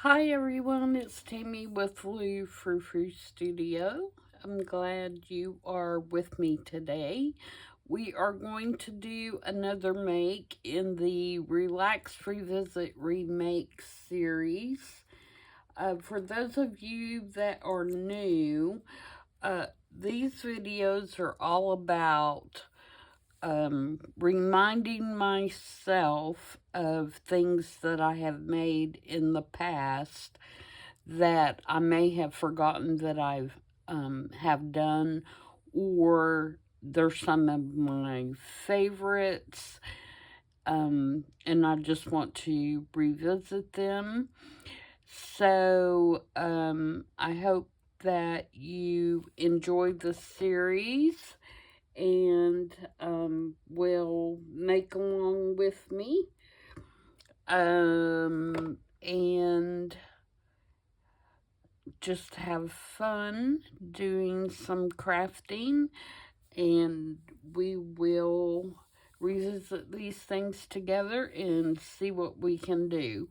Hi everyone, it's Tammy with Frou-frou Studio. I'm glad you are with me today. We are going to do another make in the Relax Revisit Remake series. For those of you that are new, these videos are all about reminding myself of things that I have made in the past that I may have forgotten that I've have done, or they're some of my favorites, and I just want to revisit them. So I hope that you enjoy the series and will make along with me. And just have fun doing some crafting, and we will revisit these things together and see what we can do.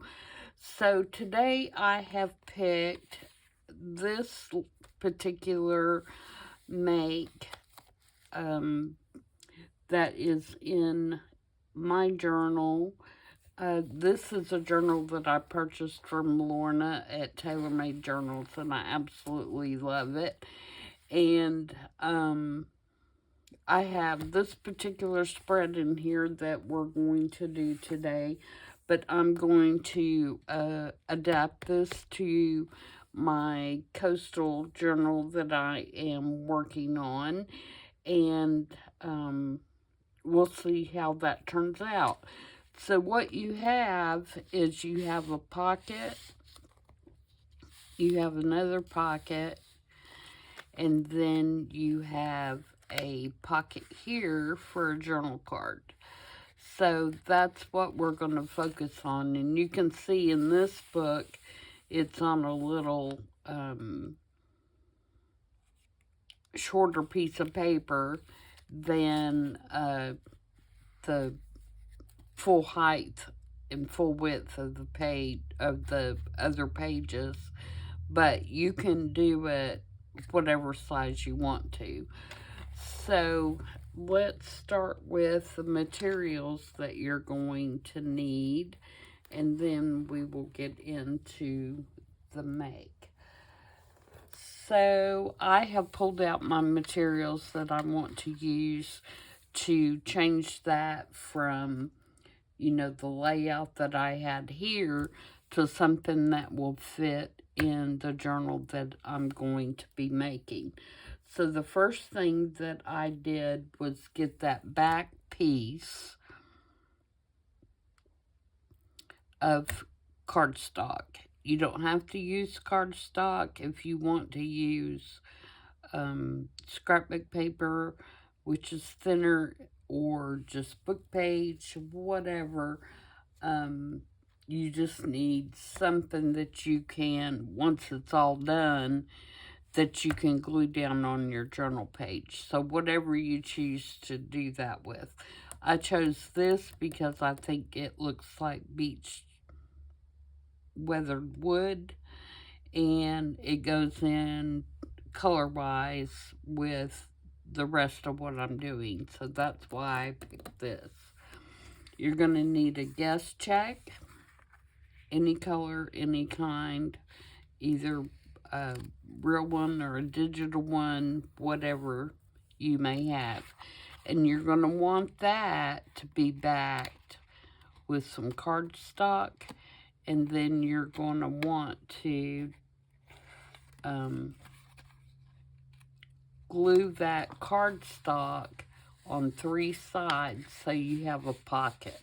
So today I have picked this particular make that is in my journal. This is a journal that I purchased from Lorna at Tailor Made Journals, and I absolutely love it. And I have this particular spread in here that we're going to do today, but I'm going to adapt this to my coastal journal that I am working on, and we'll see how that turns out. So what you have is you have a pocket, you have another pocket, and then you have a pocket here for a journal card. So that's what we're going to focus on. And you can see in this book, it's on a little shorter piece of paper than the full height and full width of the page of the other pages, but you can do it whatever size you want to. So let's start with the materials that you're going to need, and then we will get into the make. So I have pulled out my materials that I want to use to change that from, the layout that I had here to something that will fit in the journal that I'm going to be making. So the first thing that I did was get that back piece of cardstock. You don't have to use cardstock if you want to use scrapbook paper, which is thinner, or just book page, whatever. You just need something that you can, once it's all done, that you can glue down on your journal page. So whatever you choose to do that with. I chose this because I think it looks like beach weathered wood, and it goes in color-wise with the rest of what I'm doing. So that's why I picked this. You're going to need a guess check, any color, any kind, either a real one or a digital one, whatever you may have. And you're going to want that to be backed with some cardstock, and then you're going to want to glue that cardstock on 3 sides so you have a pocket.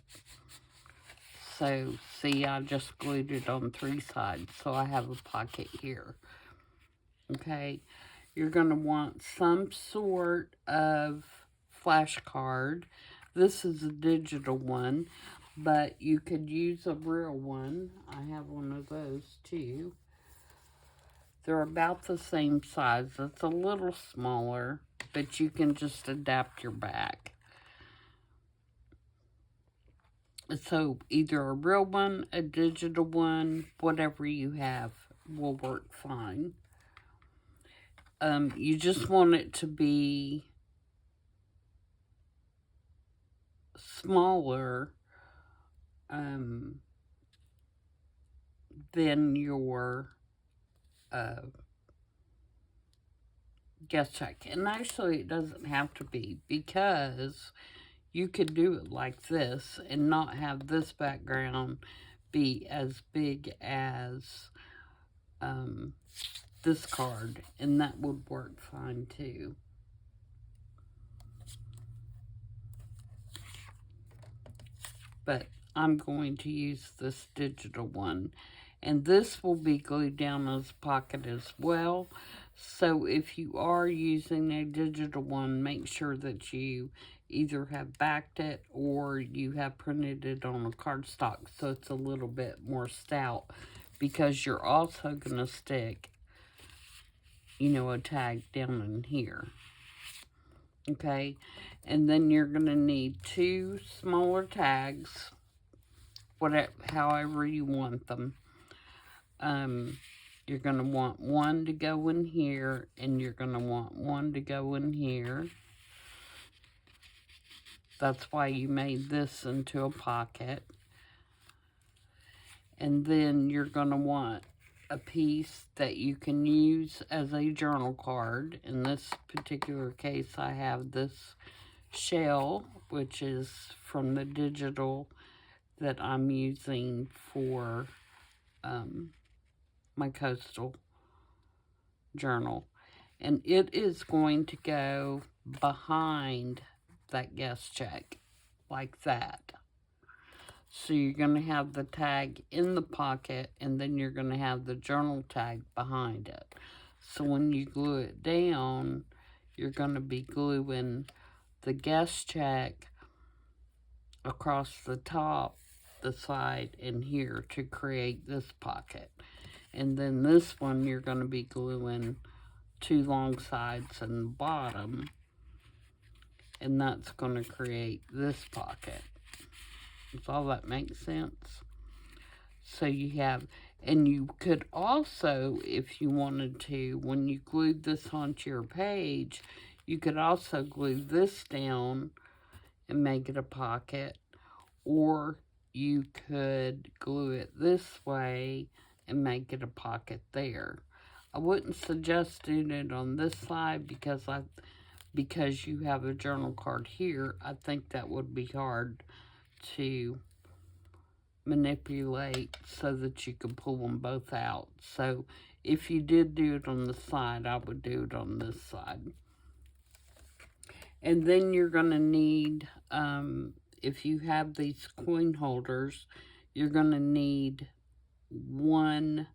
So, see, I just glued it on 3 sides, so I have a pocket here. Okay, you're going to want some sort of flashcard. This is a digital one, but you could use a real one. I have one of those too. They're about the same size. It's a little smaller, but you can just adapt your back. So either a real one, a digital one, whatever you have will work fine. You just want it to be smaller um, than your uh, guest check. And actually, it doesn't have to be, because you could do it like this and not have this background be as big as this card, and that would work fine too. But I'm going to use this digital one, and this will be glued down as a pocket as well. So if you are using a digital one, make sure that you either have backed it or you have printed it on a cardstock so it's a little bit more stout, because you're also going to stick, you know, a tag down in here. Okay, and then you're going to need 2 smaller tags, whatever, however you want them. You're going to want one to go in here, and you're going to want one to go in here. That's why you made this into a pocket. And then you're going to want a piece that you can use as a journal card. In this particular case, I have this shell, which is from the digital that I'm using for my coastal journal. And it is going to go behind that guest check, like that. So you're going to have the tag in the pocket, and then you're going to have the journal tag behind it. So when you glue it down, you're going to be gluing the guest check across the top, the side, and here to create this pocket. And then this one, you're going to be gluing 2 long sides and the bottom, and that's going to create this pocket. Does all that make sense? So you have, and you could also, if you wanted to, when you glued this onto your page, you could also glue this down and make it a pocket, or you could glue it this way and make it a pocket there. I wouldn't suggest doing it on this side because you have a journal card here. I think that would be hard to manipulate so that you can pull them both out. So if you did do it on the side, I would do it on this side. And then you're going to need, if you have these coin holders, you're going to need 1/2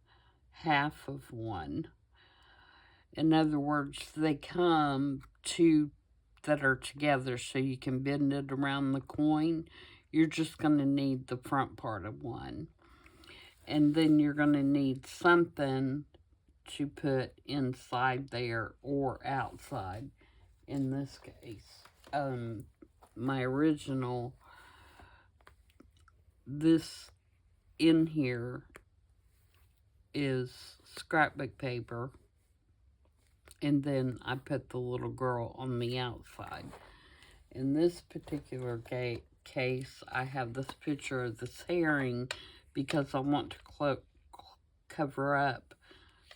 of one. In other words, they come 2 that are together so you can bend it around the coin. You're just going to need the front part of one. And then you're going to need something to put inside there or outside. In this case, my original, this in here is scrapbook paper, and then I put the little girl on the outside. In this particular case, I have this picture of this herring because I want to cover up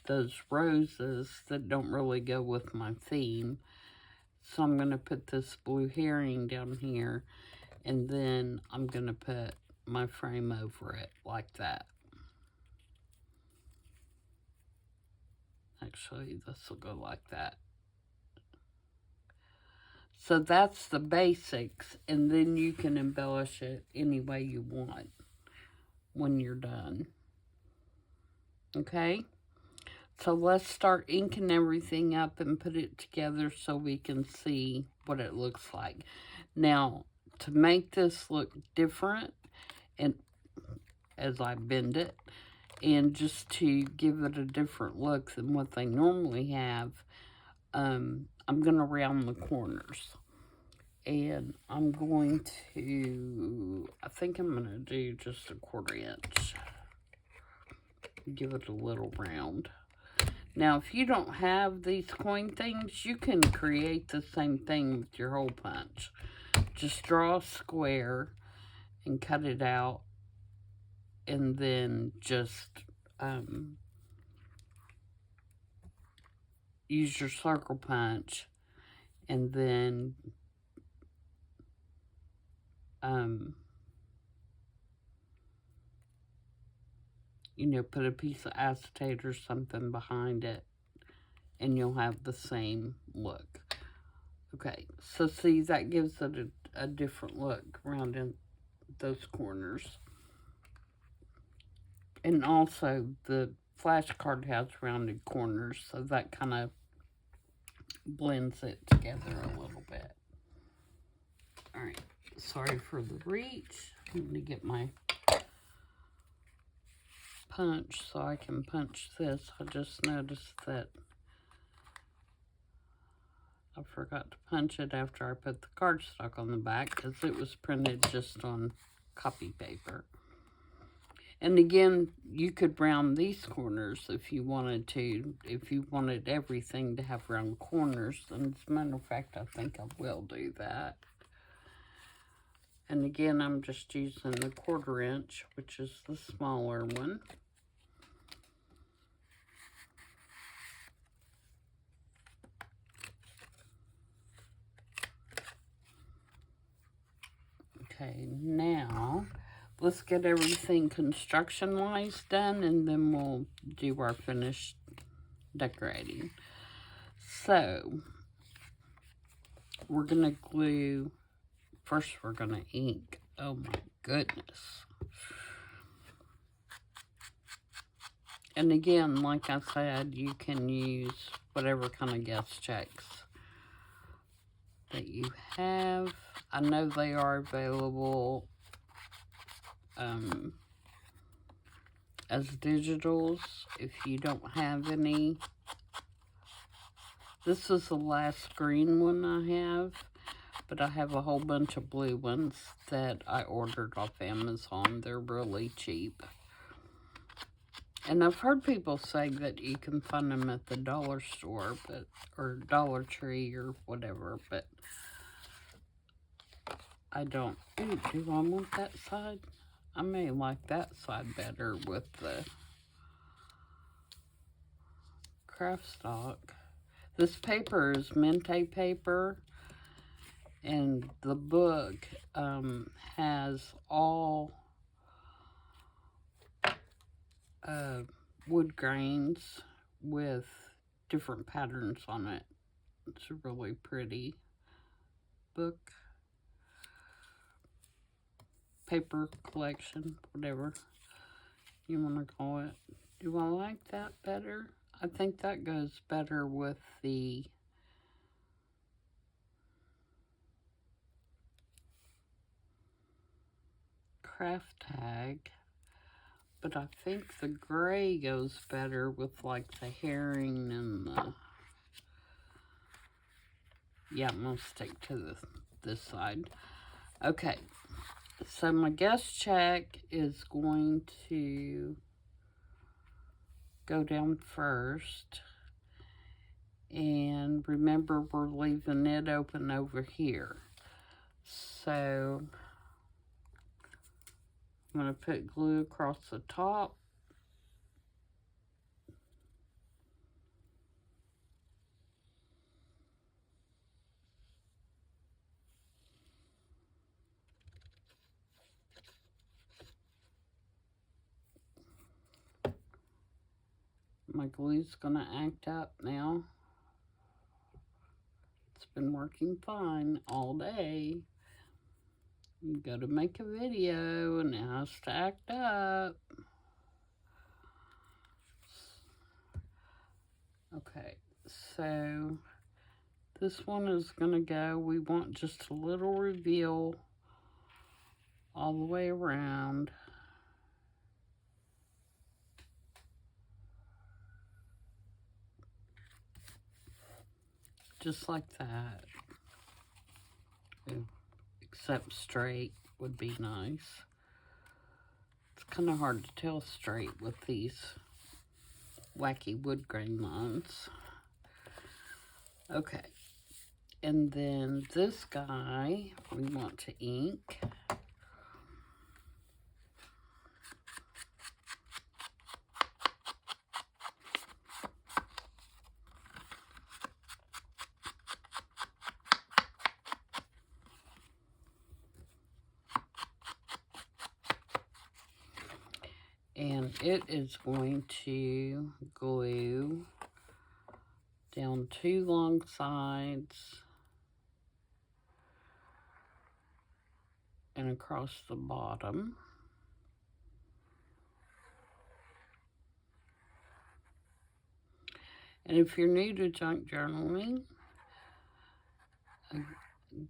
those roses that don't really go with my theme. So I'm going to put this blue herring down here, and then I'm going to put my frame over it like that. Actually, this will go like that. So that's the basics, and then you can embellish it any way you want when you're done. Okay? So let's start inking everything up and put it together so we can see what it looks like. Now, to make this look different, and as I bend it, and just to give it a different look than what they normally have, I'm going to round the corners. And I'm going to, I think I'm going to do just a 1/4 inch. Give it a little round. Now, if you don't have these coin things, you can create the same thing with your hole punch. Just draw a square and cut it out, and then just use your circle punch, and then you know, put a piece of acetate or something behind it, and you'll have the same look. Okay, so see, that gives it a different look around in those corners. And also, the flashcard has rounded corners, so that kind of blends it together a little bit. Alright, sorry for the reach. I'm going to get my punch so I can punch this. I just noticed that I forgot to punch it after I put the cardstock on the back, because it was printed just on copy paper. And again, you could round these corners if you wanted to. If you wanted everything to have round corners. And as a matter of fact, I think I will do that. And again, I'm just using the 1/4 inch, which is the smaller one. Okay, now let's get everything construction-wise done, and then we'll do our finished decorating. So, we're going to glue, first we're going to ink. Oh my goodness. And again, like I said, you can use whatever kind of guest checks that you have. I know they are available as digitals if you don't have any. This is the last green one I have, but I have a whole bunch of blue ones that I ordered off Amazon. They're really cheap. And I've heard people say that you can find them at the dollar store, or Dollar Tree or whatever, but I don't. Ooh, do I want that side? I may like that side better with the craft stock. This paper is Mente paper, and the book has all wood grains with different patterns on it. It's a really pretty book. Paper collection, whatever you want to call it. Do I like that better? I think that goes better with the craft tag, but I think the gray goes better with like the herring and the, yeah, I'm going to stick to this side. Okay, so my guest check is going to go down first. And remember, we're leaving it open over here. So I'm going to put glue across the top. My glue's going to act up now. It's been working fine all day. You go to make a video and it has to act up. Okay, so this one is going to go. We want just a little reveal all the way around. Just like that. except straight would be nice. It's kind of hard to tell straight with these wacky wood grain lines. Okay, and then this guy we want to ink. And it is going to glue down 2 long sides and across the bottom. And if you're new to junk journaling, a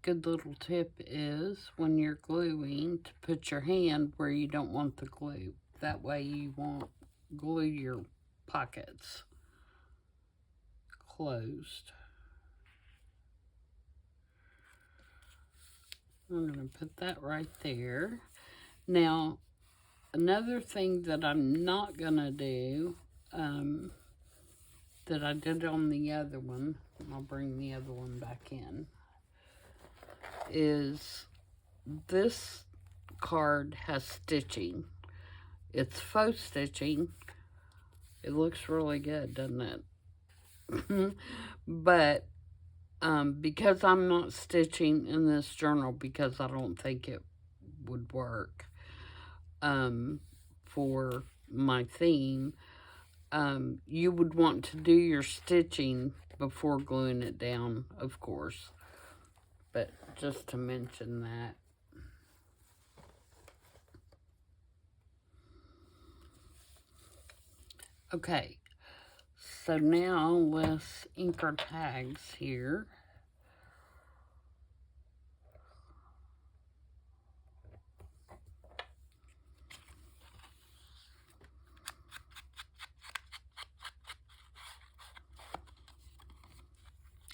good little tip is when you're gluing to put your hand where you don't want the glue. That way you won't glue your pockets closed. I'm going to put that right there. Now, another thing that I'm not going to do, that I did on the other one, I'll bring the other one back in, is this card has stitching. It's faux stitching. It looks really good, doesn't it? But because I'm not stitching in this journal because I don't think it would work for my theme, you would want to do your stitching before gluing it down, of course. But just to mention that. Okay, so now let's ink our tags here.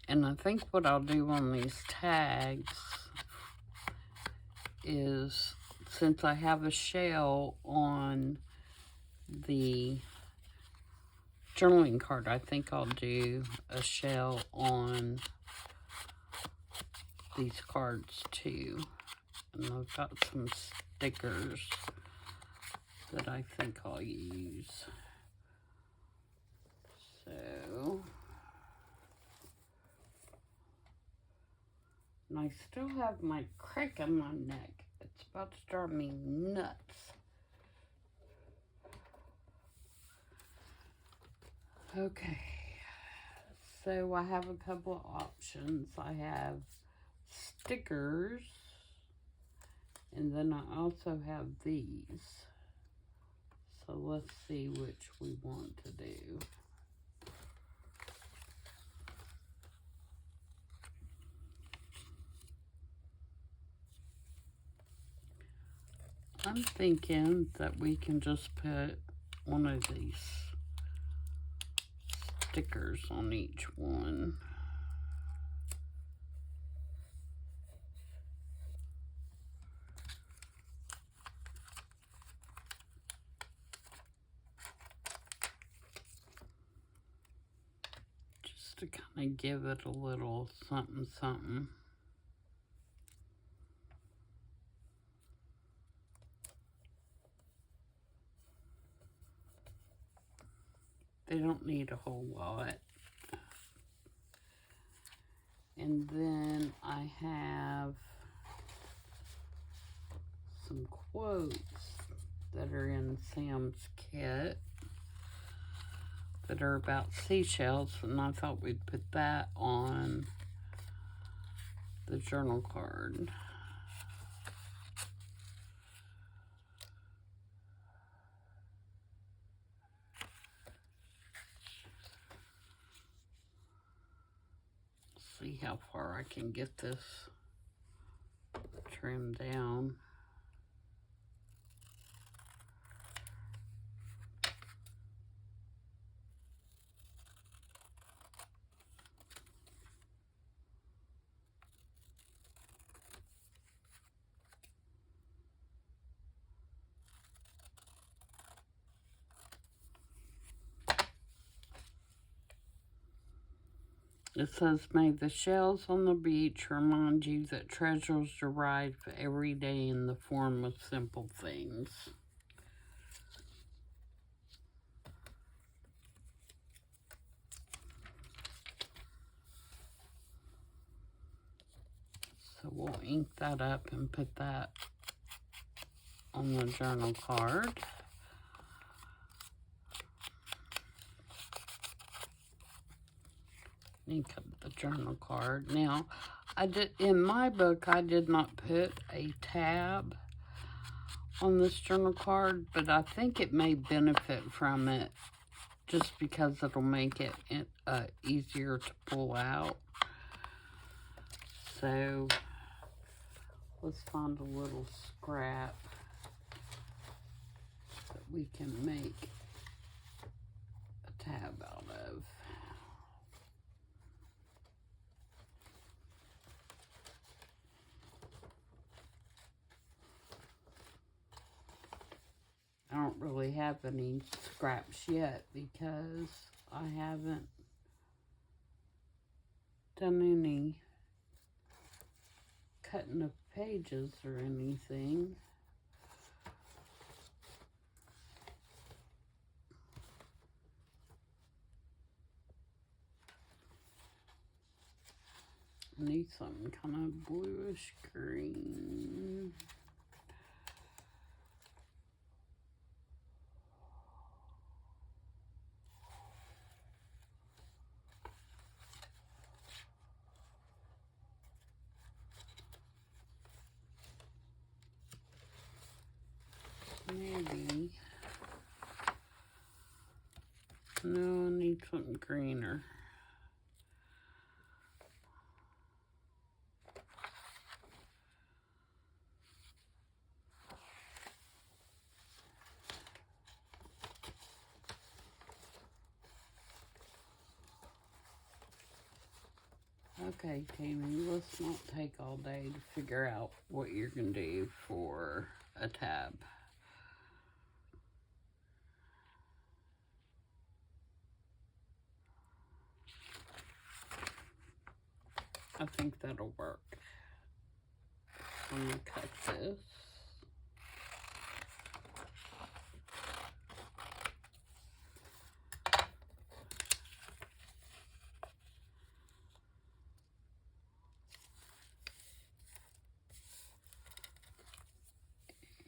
And I think what I'll do on these tags is, since I have a shell on the journaling card, I think I'll do a shell on these cards too. And I've got some stickers that I think I'll use. So, and I still have my crack on my neck. It's about to drive me nuts. Okay, so I have a couple of options. I have stickers, and then I also have these. So let's see which we want to do. I'm thinking that we can just put one of these stickers on each one. Just to kind of give it a little something something. They don't need a whole lot. And then I have some quotes that are in Sam's kit that are about seashells, and I thought we'd put that on the journal card. See how far I can get this trimmed down. It says, may the shells on the beach remind you that treasures arrive every day in the form of simple things. So we'll ink that up and put that on the journal card. Ink up the journal card. Now, in my book, I did not put a tab on this journal card, but I think it may benefit from it just because it'll make it easier to pull out. So let's find a little scrap that we can make a tab out of. I don't really have any scraps yet because I haven't done any cutting of pages or anything. I need something kind of bluish green. Maybe. No, I need something greener. Okay, Tammy, let's not take all day to figure out what you're going to do for a tab. I think that'll work. I'm going to cut this.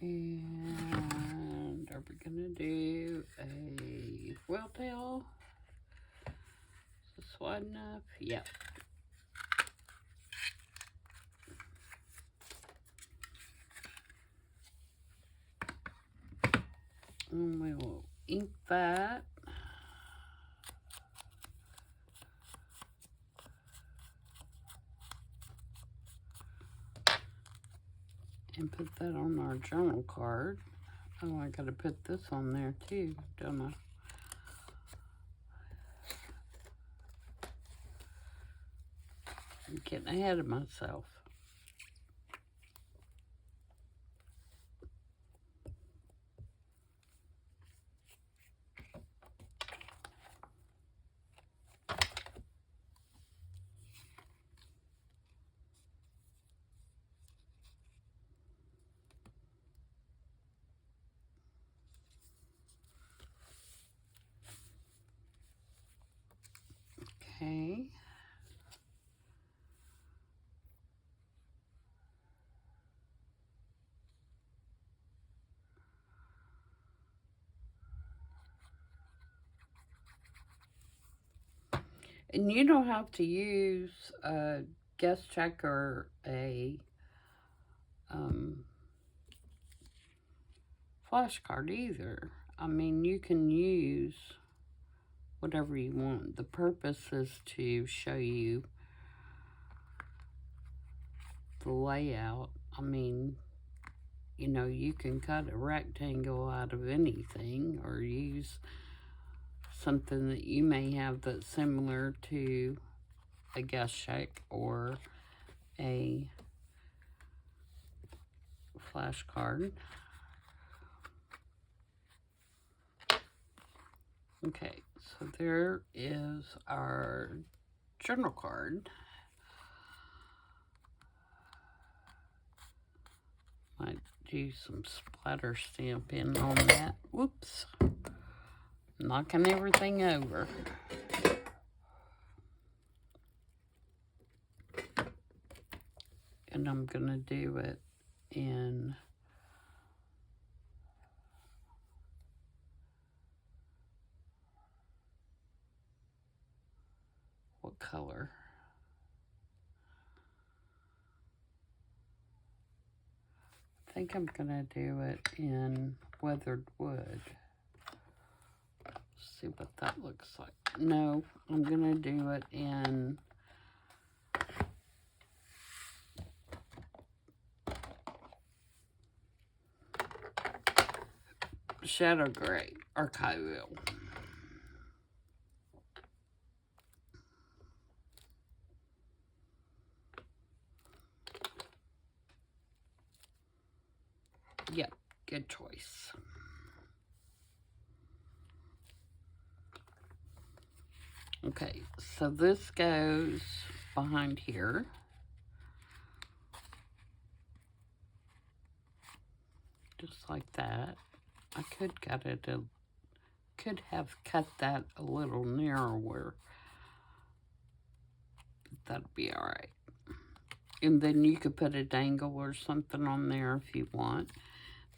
And are we going to do a whale tail? Is this wide enough? Yep. And we will ink that. And put that on our journal card. Oh, I gotta put this on there too, don't I? I'm getting ahead of myself. Okay. And you don't have to use a guest check or a flashcard either. I mean, you can use whatever you want. The purpose is to show you the layout. I mean, you know, you can cut a rectangle out of anything or use something that you may have that's similar to a guest check or a flashcard. Okay, so there is our journal card. Might do some splatter stamping on that. Whoops. Knocking everything over. And I'm going to do it in what color? I think I'm going to do it in weathered wood. See what that looks like. No, I'm going to do it in shadow gray, archival. Yep, good choice. Okay, so this goes behind here. Just like that. I could have cut that a little narrower. That'd be all right. And then you could put a dangle or something on there if you want.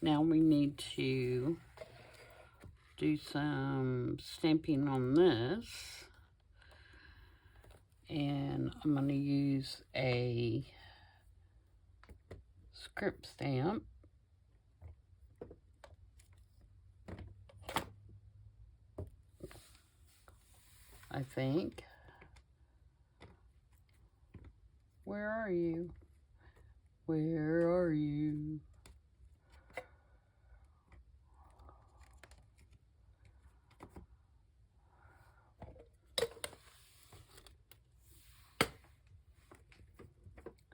Now we need to do some stamping on this. And I'm going to use a script stamp. I think. Where are you? Where are you?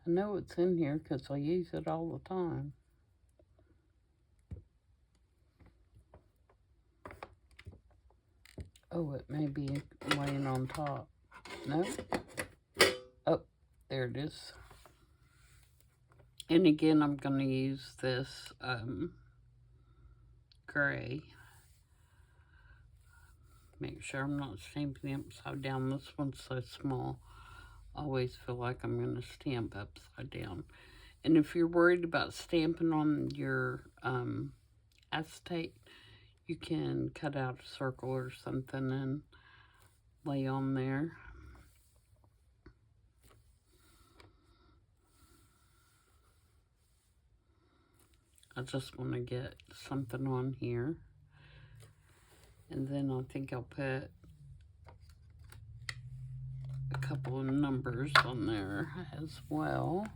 I know it's in here because I use it all the time. Oh, it may be laying on top. No? Oh, there it is. And again, I'm going to use this gray. Make sure I'm not stamping upside down. This one's so small. I always feel like I'm going to stamp upside down. And if you're worried about stamping on your acetate, you can cut out a circle or something and lay on there. I just want to get something on here. And then I think I'll put a couple of numbers on there as well.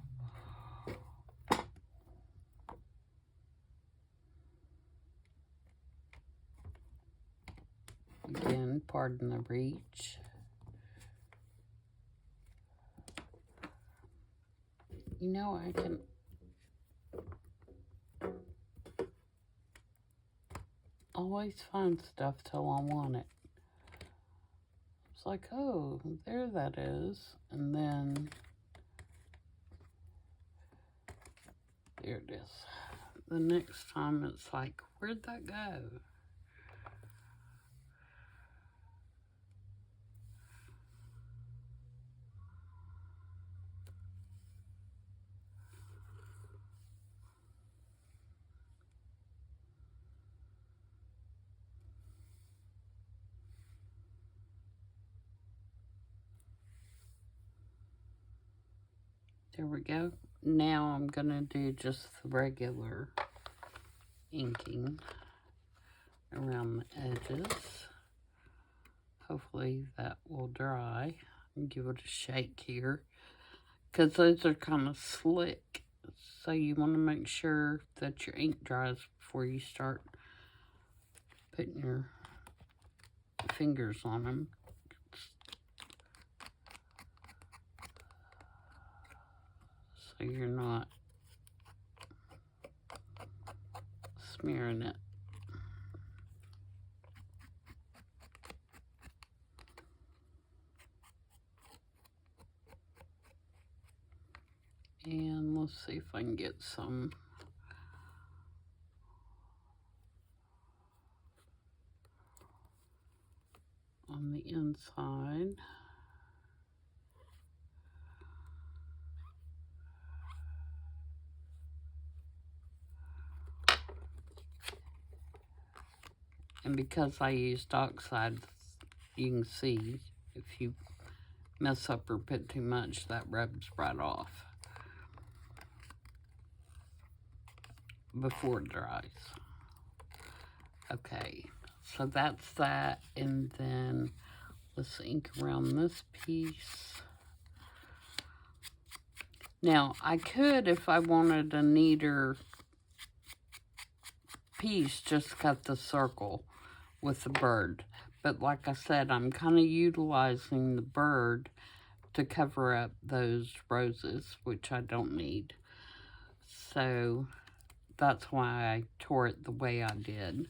Again, pardon the reach. You know, I can always find stuff till I want it. It's like, oh, there that is. And then there it is. The next time it's like, where'd that go? There we go. Now I'm going to do just the regular inking around the edges. Hopefully that will dry. And give it a shake here. Because those are kind of slick. So you want to make sure that your ink dries before you start putting your fingers on them. So you're not smearing it. And let's see if I can get some on the inside. And because I used oxide, you can see if you mess up or put too much, that rubs right off before it dries. Okay, so that's that, and then let's ink around this piece. Now, I could, if I wanted a neater piece, just cut the circle with the bird. But like I said, I'm kind of utilizing the bird to cover up those roses, which I don't need. So that's why I tore it the way I did.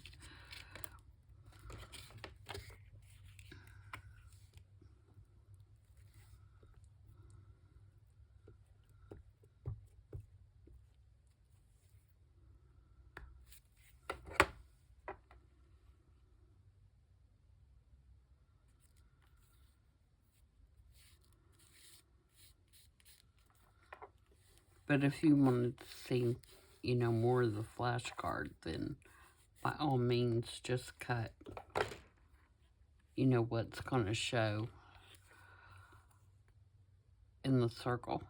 But if you wanted to see, you know, more of the flashcard, then by all means just cut, you know, what's going to show in the circle.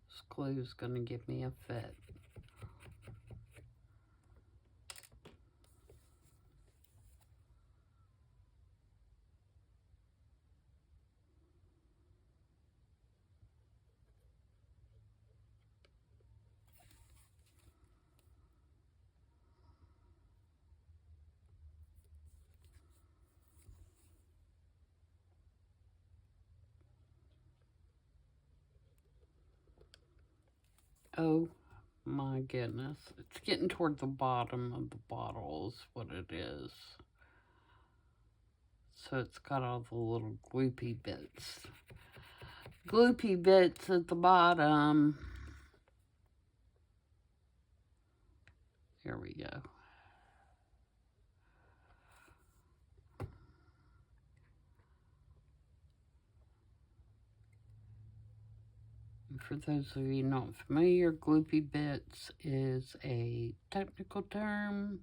This glue is going to give me a fit. Oh my goodness. It's getting toward the bottom of the bottle is what it is. So it's got all the little gloopy bits. Gloopy bits at the bottom. Here we go. For those of you not familiar, gloopy bits is a technical term.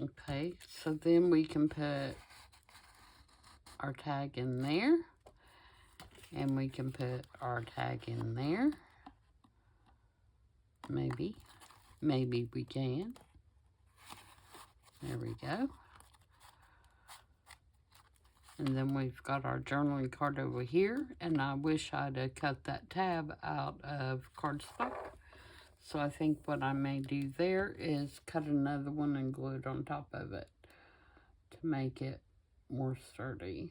Okay, so then we can put our tag in there, and we can put our tag in there. Maybe we can. There we go. And then we've got our journaling card over here, and I wish I'd have cut that tab out of cardstock. So I think what I may do there is cut another one and glue it on top of it to make it more sturdy.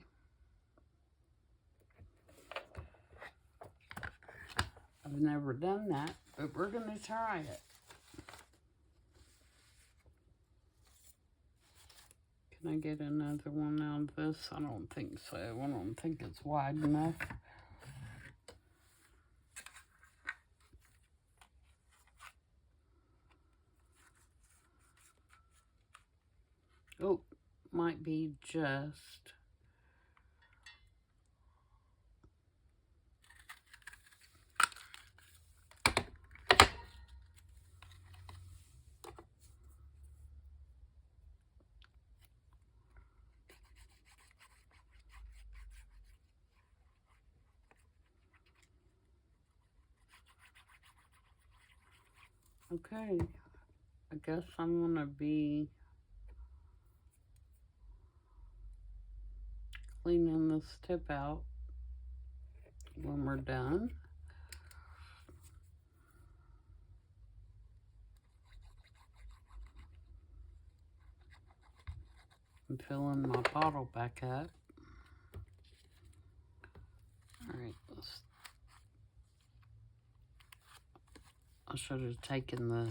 I've never done that, but we're going to try it. Can I get another one out of this? I don't think so. I don't think it's wide enough. Oh, might be just. Okay, I guess I'm gonna be cleaning this tip out when we're done. I'm filling my bottle back up. Alright, I should have taken the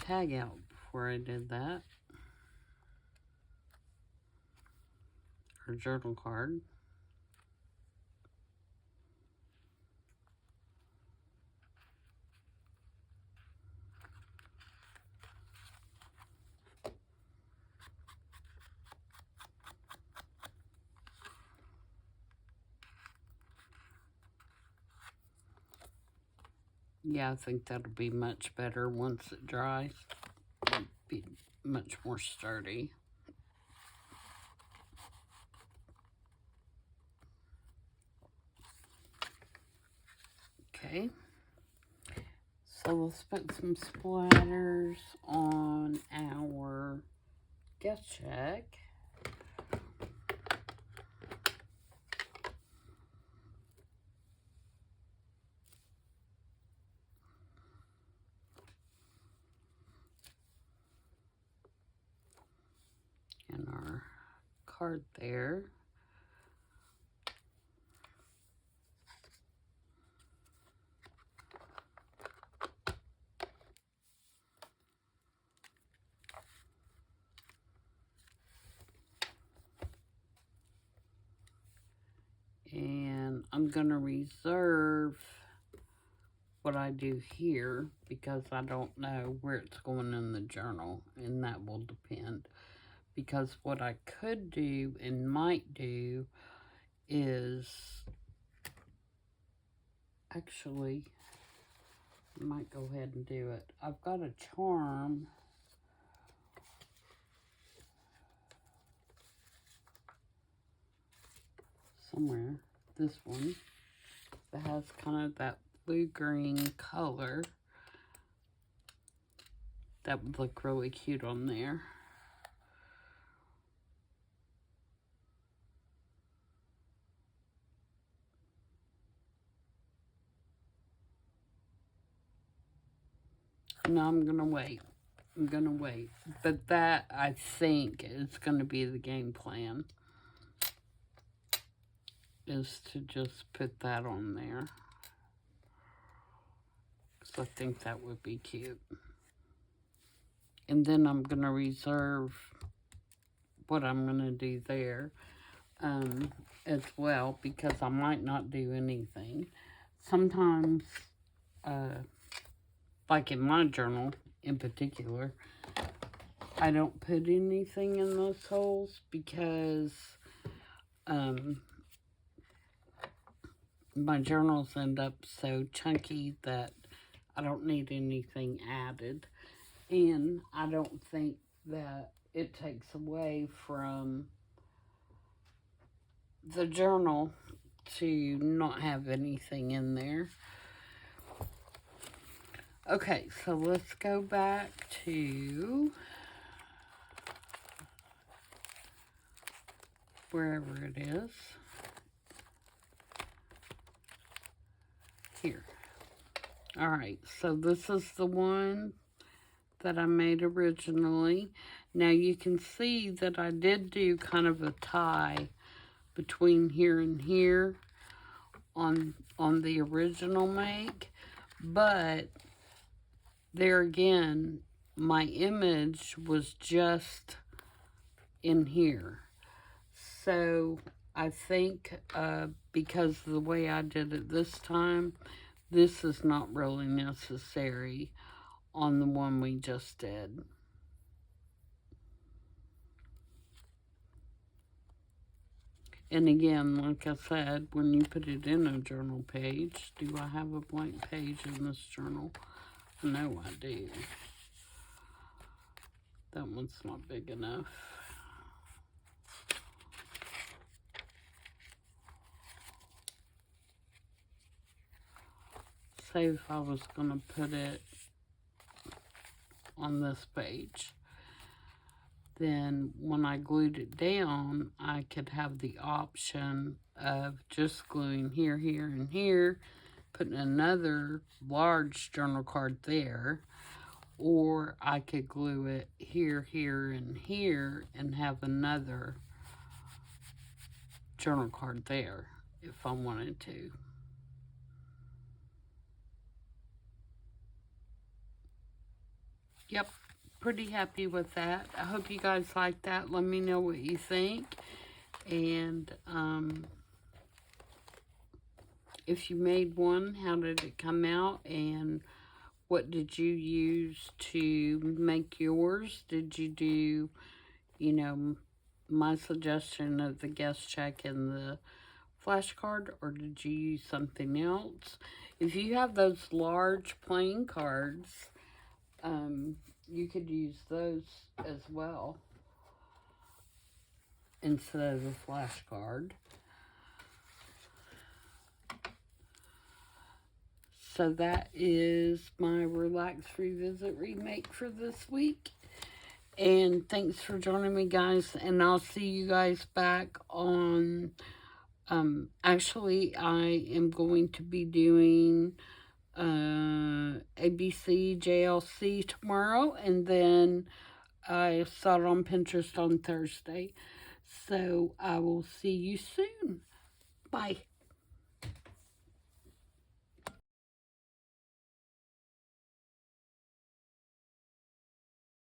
tag out before I did that. Or journal card. Yeah, I think that'll be much better once it dries. It'll be much more sturdy. Okay. So let's put some splatters on our gift check. And our card there. And I'm going to reserve what I do here because I don't know where it's going in the journal, and that will depend. Because what I could do and might do is, actually, I might go ahead and do it. I've got a charm somewhere, this one, that has kind of that blue-green color. That would look really cute on there. No, I'm gonna wait. I'm gonna wait. But that, I think, is gonna be the game plan. Is to just put that on there. Because I think that would be cute. And then I'm gonna reserve what I'm gonna do there as well, because I might not do anything. Sometimes, like in my journal in particular, I don't put anything in those holes because my journals end up so chunky that I don't need anything added. And I don't think that it takes away from the journal to not have anything in there. Okay, so let's go back to wherever it is. Here. Alright, so this is the one that I made originally. Now you can see that I did do kind of a tie between here and here on the original make, but there again, my image was just in here. So I think because of the way I did it this time, this is not really necessary on the one we just did. And again, like I said, when you put it in a journal page, do I have a blank page in this journal? No, I do. That one's not big enough. Say if I was going to put it on this page. then when I glued it down, I could have the option of just gluing here, here, and here, putting another large journal card there, or I could glue it here, here, and here, and have another journal card there if I wanted to. Yep, pretty happy with that. I hope you guys like that. Let me know what you think. And if you made one, how did it come out? And what did you use to make yours? Did you do, you know, my suggestion of the guest check and the flashcard, or did you use something else? If you have those large playing cards, you could use those as well instead of the flashcard. So that is my Relax Revisit Remake for this week. And thanks for joining me, guys. And I'll see you guys back on... actually, I am going to be doing ABC JLC tomorrow. And then I saw it on Pinterest on Thursday. So I will see you soon. Bye.